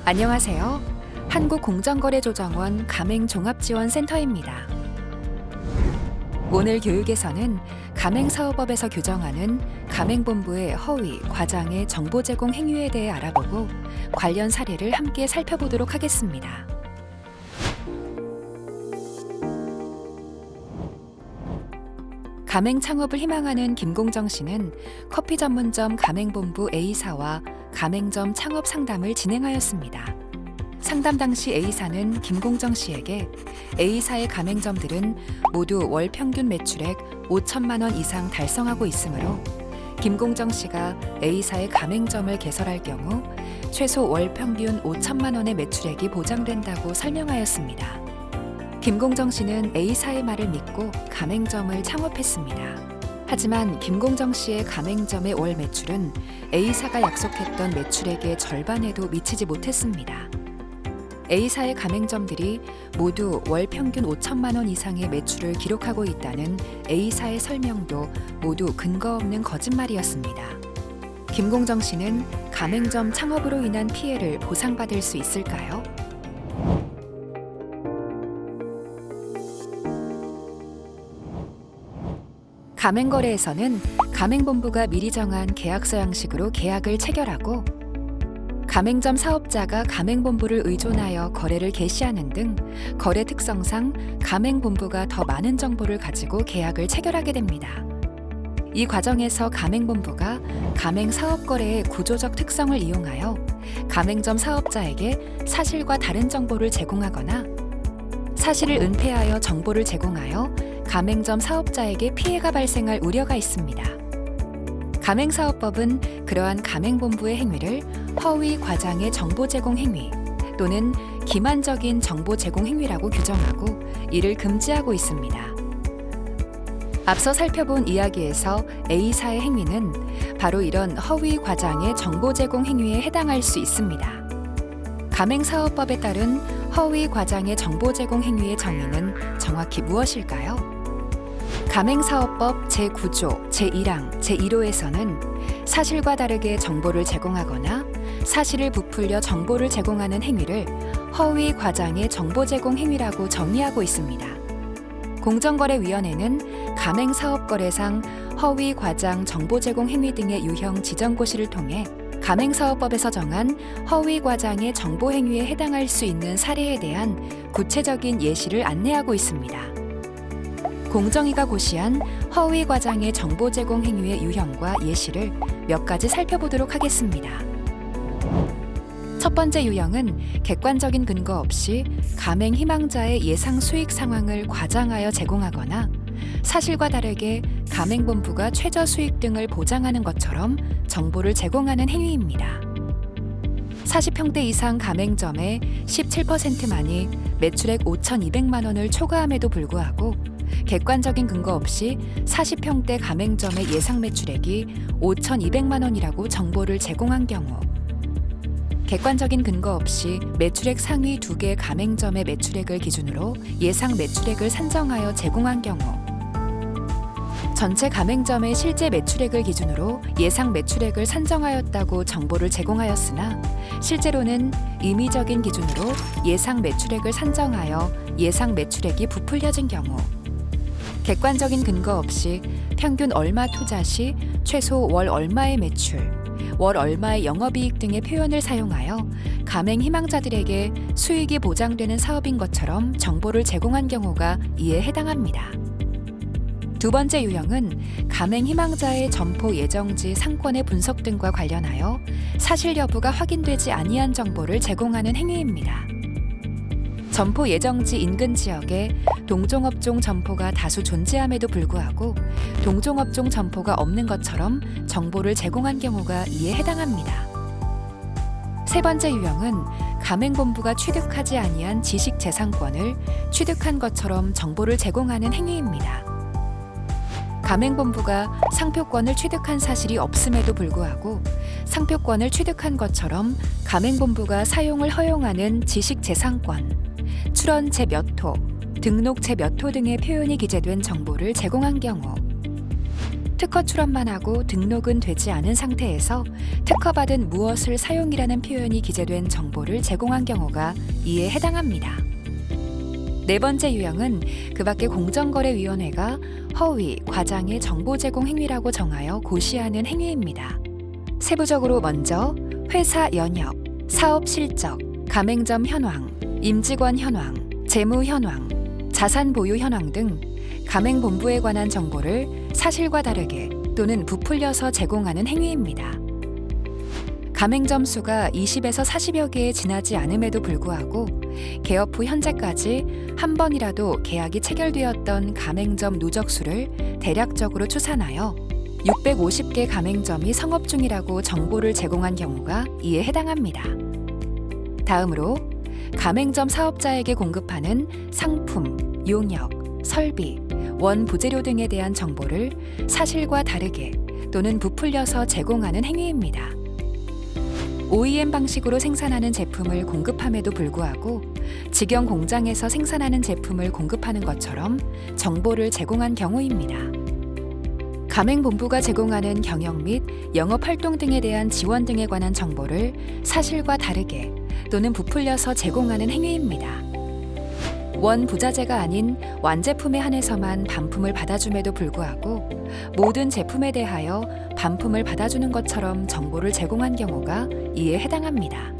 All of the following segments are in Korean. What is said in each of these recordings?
안녕하세요. 한국공정거래조정원 가맹종합지원센터입니다. 오늘 교육에서는 가맹사업법에서 규정하는 가맹본부의 허위, 과장의 정보 제공 행위에 대해 알아보고 관련 사례를 함께 살펴보도록 하겠습니다. 가맹 창업을 희망하는 김공정 씨는 커피 전문점 가맹본부 A사와 가맹점 창업 상담을 진행하였습니다. 상담 당시 A사는 김공정 씨에게 A사의 가맹점들은 모두 월 평균 매출액 5천만 원 이상 달성하고 있으므로 김공정 씨가 A사의 가맹점을 개설할 경우 최소 월 평균 5천만 원의 매출액이 보장된다고 설명하였습니다. 김공정 씨는 A사의 말을 믿고 가맹점을 창업했습니다. 하지만 김공정 씨의 가맹점의 월 매출은 A사가 약속했던 매출액의 절반에도 미치지 못했습니다. A사의 가맹점들이 모두 월 평균 5천만 원 이상의 매출을 기록하고 있다는 A사의 설명도 모두 근거 없는 거짓말이었습니다. 김공정 씨는 가맹점 창업으로 인한 피해를 보상받을 수 있을까요? 가맹거래에서는 가맹본부가 미리 정한 계약서 양식으로 계약을 체결하고 가맹점 사업자가 가맹본부를 의존하여 거래를 개시하는 등 거래 특성상 가맹본부가 더 많은 정보를 가지고 계약을 체결하게 됩니다. 이 과정에서 가맹본부가 가맹사업거래의 구조적 특성을 이용하여 가맹점 사업자에게 사실과 다른 정보를 제공하거나 사실을 은폐하여 정보를 제공하여 가맹점 사업자에게 피해가 발생할 우려가 있습니다. 가맹사업법은 그러한 가맹본부의 행위를 허위 과장의 정보 제공 행위 또는 기만적인 정보 제공 행위라고 규정하고 이를 금지하고 있습니다. 앞서 살펴본 이야기에서 A사의 행위는 바로 이런 허위 과장의 정보 제공 행위에 해당할 수 있습니다. 가맹사업법에 따른 허위 과장의 정보 제공 행위의 정의는 정확히 무엇일까요? 가맹사업법 제9조, 제1항, 제1호에서는 사실과 다르게 정보를 제공하거나 사실을 부풀려 정보를 제공하는 행위를 허위 과장의 정보 제공 행위라고 정의하고 있습니다. 공정거래위원회는 가맹사업거래상 허위 과장 정보 제공 행위 등의 유형 지정고시를 통해 가맹사업법에서 정한 허위 과장의 정보 행위에 해당할 수 있는 사례에 대한 구체적인 예시를 안내하고 있습니다. 공정위가 고시한 허위 과장의 정보 제공 행위의 유형과 예시를 몇 가지 살펴보도록 하겠습니다. 첫 번째 유형은 객관적인 근거 없이 가맹 희망자의 예상 수익 상황을 과장하여 제공하거나 사실과 다르게 가맹본부가 최저 수익 등을 보장하는 것처럼 정보를 제공하는 행위입니다. 40평대 이상 가맹점의 17%만이 매출액 5,200만 원을 초과함에도 불구하고 객관적인 근거 없이 40평대 가맹점의 예상 매출액이 5,200만 원이라고 정보를 제공한 경우 객관적인 근거 없이 매출액 상위 2개 가맹점의 매출액을 기준으로 예상 매출액을 산정하여 제공한 경우 전체 가맹점의 실제 매출액을 기준으로 예상 매출액을 산정하였다고 정보를 제공하였으나 실제로는 임의적인 기준으로 예상 매출액을 산정하여 예상 매출액이 부풀려진 경우 객관적인 근거 없이 평균 얼마 투자 시 최소 월 얼마의 매출, 월 얼마의 영업이익 등의 표현을 사용하여 가맹 희망자들에게 수익이 보장되는 사업인 것처럼 정보를 제공한 경우가 이에 해당합니다. 두 번째 유형은 가맹 희망자의 점포 예정지 상권의 분석 등과 관련하여 사실 여부가 확인되지 아니한 정보를 제공하는 행위입니다. 점포 예정지 인근 지역에 동종업종 점포가 다수 존재함에도 불구하고 동종업종 점포가 없는 것처럼 정보를 제공한 경우가 이에 해당합니다. 세 번째 유형은 가맹본부가 취득하지 아니한 지식재산권을 취득한 것처럼 정보를 제공하는 행위입니다. 가맹본부가 상표권을 취득한 사실이 없음에도 불구하고 상표권을 취득한 것처럼 가맹본부가 사용을 허용하는 지식재산권, 출원제 몇 호, 등록제 몇 호 등의 표현이 기재된 정보를 제공한 경우 특허 출원만 하고 등록은 되지 않은 상태에서 특허받은 무엇을 사용이라는 표현이 기재된 정보를 제공한 경우가 이에 해당합니다. 네 번째 유형은 그 밖의 공정거래위원회가 허위, 과장의 정보 제공 행위라고 정하여 고시하는 행위입니다. 세부적으로 먼저 회사 연역, 사업 실적, 가맹점 현황, 임직원 현황, 재무 현황, 자산 보유 현황 등 가맹본부에 관한 정보를 사실과 다르게 또는 부풀려서 제공하는 행위입니다. 가맹점 수가 20에서 40여 개에 지나지 않음에도 불구하고 개업 후 현재까지 한 번이라도 계약이 체결되었던 가맹점 누적수를 대략적으로 추산하여 650개 가맹점이 성업 중이라고 정보를 제공한 경우가 이에 해당합니다. 다음으로 가맹점 사업자에게 공급하는 상품, 용역, 설비, 원부재료 등에 대한 정보를 사실과 다르게 또는 부풀려서 제공하는 행위입니다. OEM 방식으로 생산하는 제품을 공급함에도 불구하고 직영 공장에서 생산하는 제품을 공급하는 것처럼 정보를 제공한 경우입니다. 가맹본부가 제공하는 경영 및 영업활동 등에 대한 지원 등에 관한 정보를 사실과 다르게 또는 부풀려서 제공하는 행위입니다. 원부자재가 아닌 완제품에 한해서만 반품을 받아줌에도 불구하고 모든 제품에 대하여 반품을 받아주는 것처럼 정보를 제공한 경우가 이에 해당합니다.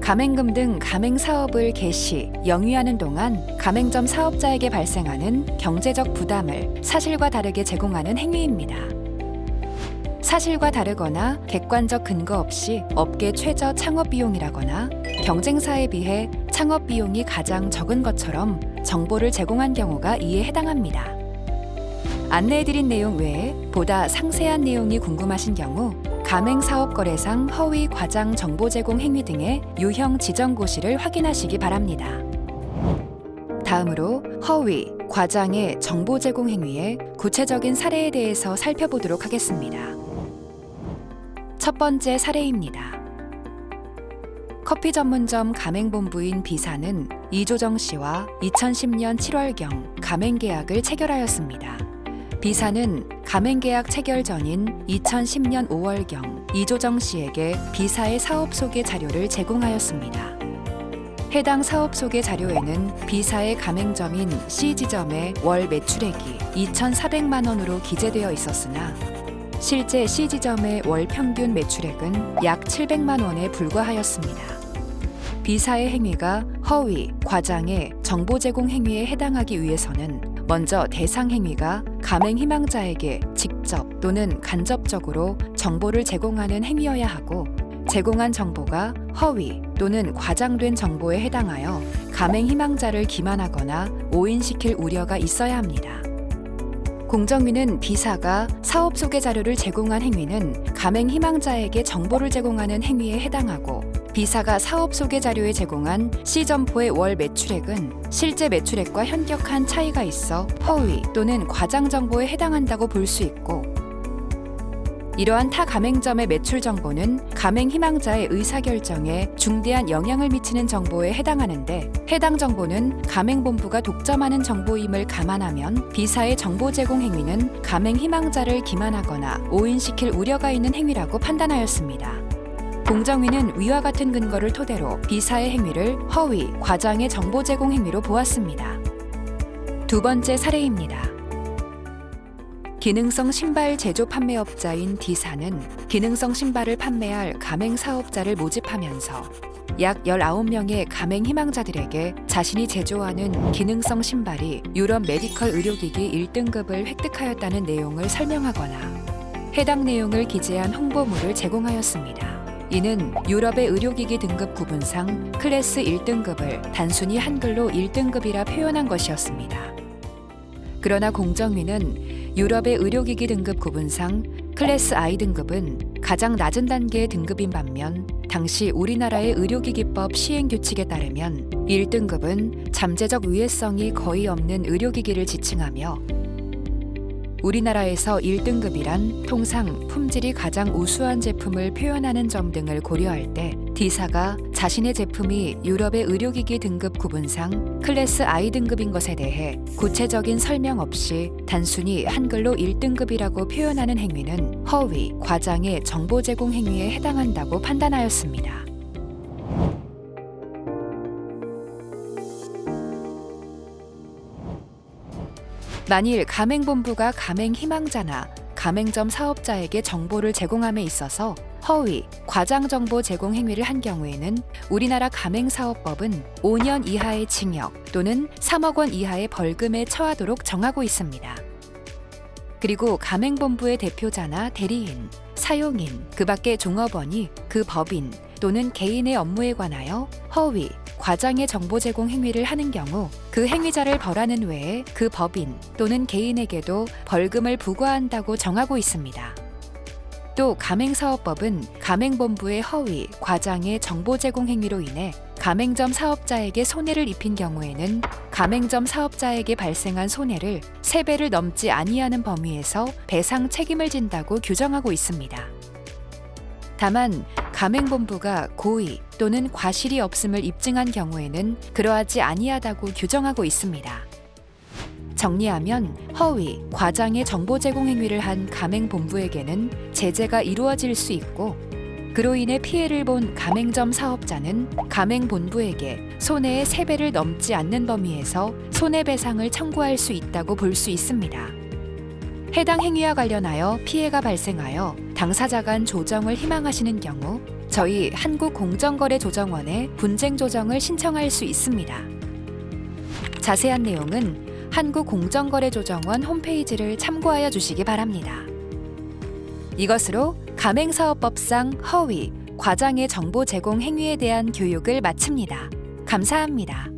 가맹금 등 가맹사업을 개시, 영위하는 동안 가맹점 사업자에게 발생하는 경제적 부담을 사실과 다르게 제공하는 행위입니다. 사실과 다르거나 객관적 근거 없이 업계 최저 창업 비용이라거나 경쟁사에 비해 창업 비용이 가장 적은 것처럼 정보를 제공한 경우가 이에 해당합니다. 안내해드린 내용 외에 보다 상세한 내용이 궁금하신 경우 가맹사업거래상 허위 과장 정보 제공 행위 등의 유형 지정고시를 확인하시기 바랍니다. 다음으로 허위, 과장의 정보 제공 행위의 구체적인 사례에 대해서 살펴보도록 하겠습니다. 첫 번째 사례입니다. 커피 전문점 가맹본부인 B사는 이조정 씨와 2010년 7월경 가맹계약을 체결하였습니다. B사는 가맹계약 체결 전인 2010년 5월경 이조정 씨에게 B사의 사업 소개 자료를 제공하였습니다. 해당 사업 소개 자료에는 B사의 가맹점인 C지점의 월 매출액이 2,400만 원으로 기재되어 있었으나 실제 C지점의 월 평균 매출액은 약 700만 원에 불과하였습니다. B사의 행위가 허위, 과장의 정보 제공 행위에 해당하기 위해서는 먼저 대상 행위가 가맹 희망자에게 직접 또는 간접적으로 정보를 제공하는 행위여야 하고 제공한 정보가 허위 또는 과장된 정보에 해당하여 가맹 희망자를 기만하거나 오인시킬 우려가 있어야 합니다. 공정위는 B사가 사업 소개 자료를 제공한 행위는 가맹 희망자에게 정보를 제공하는 행위에 해당하고 B사가 사업 소개 자료에 제공한 C점포의 월 매출액은 실제 매출액과 현격한 차이가 있어 허위 또는 과장 정보에 해당한다고 볼 수 있고 이러한 타 가맹점의 매출 정보는 가맹 희망자의 의사결정에 중대한 영향을 미치는 정보에 해당하는데 해당 정보는 가맹본부가 독점하는 정보임을 감안하면 B사의 정보 제공 행위는 가맹 희망자를 기만하거나 오인시킬 우려가 있는 행위라고 판단하였습니다. 공정위는 위와 같은 근거를 토대로 B사의 행위를 허위, 과장의 정보 제공 행위로 보았습니다. 두 번째 사례입니다. 기능성 신발 제조 판매업자인 D사는 기능성 신발을 판매할 가맹 사업자를 모집하면서 약 19명의 가맹 희망자들에게 자신이 제조하는 기능성 신발이 유럽 메디컬 의료기기 1등급을 획득하였다는 내용을 설명하거나 해당 내용을 기재한 홍보물을 제공하였습니다. 이는 유럽의 의료기기 등급 구분상 클래스 1등급을 단순히 한글로 1등급이라 표현한 것이었습니다. 그러나 공정위는 유럽의 의료기기 등급 구분상 클래스 I 등급은 가장 낮은 단계의 등급인 반면 당시 우리나라의 의료기기법 시행규칙에 따르면 1등급은 잠재적 위해성이 거의 없는 의료기기를 지칭하며 우리나라에서 1등급이란 통상 품질이 가장 우수한 제품을 표현하는 점 등을 고려할 때 D사가 자신의 제품이 유럽의 의료기기 등급 구분상 클래스 I 등급인 것에 대해 구체적인 설명 없이 단순히 한글로 1등급이라고 표현하는 행위는 허위, 과장의 정보 제공 행위에 해당한다고 판단하였습니다. 만일 가맹본부가 가맹 희망자나 가맹점 사업자에게 정보를 제공함에 있어서 허위, 과장 정보 제공 행위를 한 경우에는 우리나라 가맹사업법은 5년 이하의 징역 또는 3억 원 이하의 벌금에 처하도록 정하고 있습니다. 그리고 가맹본부의 대표자나 대리인, 사용인, 그 밖의 종업원이 그 법인 또는 개인의 업무에 관하여 허위, 과장의 정보 제공 행위를 하는 경우 그 행위자를 벌하는 외에 그 법인 또는 개인에게도 벌금을 부과한다고 정하고 있습니다. 또 가맹사업법은 가맹본부의 허위, 과장의 정보 제공 행위로 인해 가맹점 사업자에게 손해를 입힌 경우에는 가맹점 사업자에게 발생한 손해를 3배를 넘지 아니하는 범위에서 배상 책임을 진다고 규정하고 있습니다. 다만 가맹본부가 고의 또는 과실이 없음을 입증한 경우에는 그러하지 아니하다고 규정하고 있습니다. 정리하면 허위, 과장의 정보 제공 행위를 한 가맹본부에게는 제재가 이루어질 수 있고 그로 인해 피해를 본 가맹점 사업자는 가맹본부에게 손해의 3배를 넘지 않는 범위에서 손해배상을 청구할 수 있다고 볼 수 있습니다. 해당 행위와 관련하여 피해가 발생하여 당사자 간 조정을 희망하시는 경우 저희 한국공정거래조정원에 분쟁 조정을 신청할 수 있습니다. 자세한 내용은 한국공정거래조정원 홈페이지를 참고하여 주시기 바랍니다. 이것으로 가맹사업법상 허위, 과장의 정보 제공 행위에 대한 교육을 마칩니다. 감사합니다.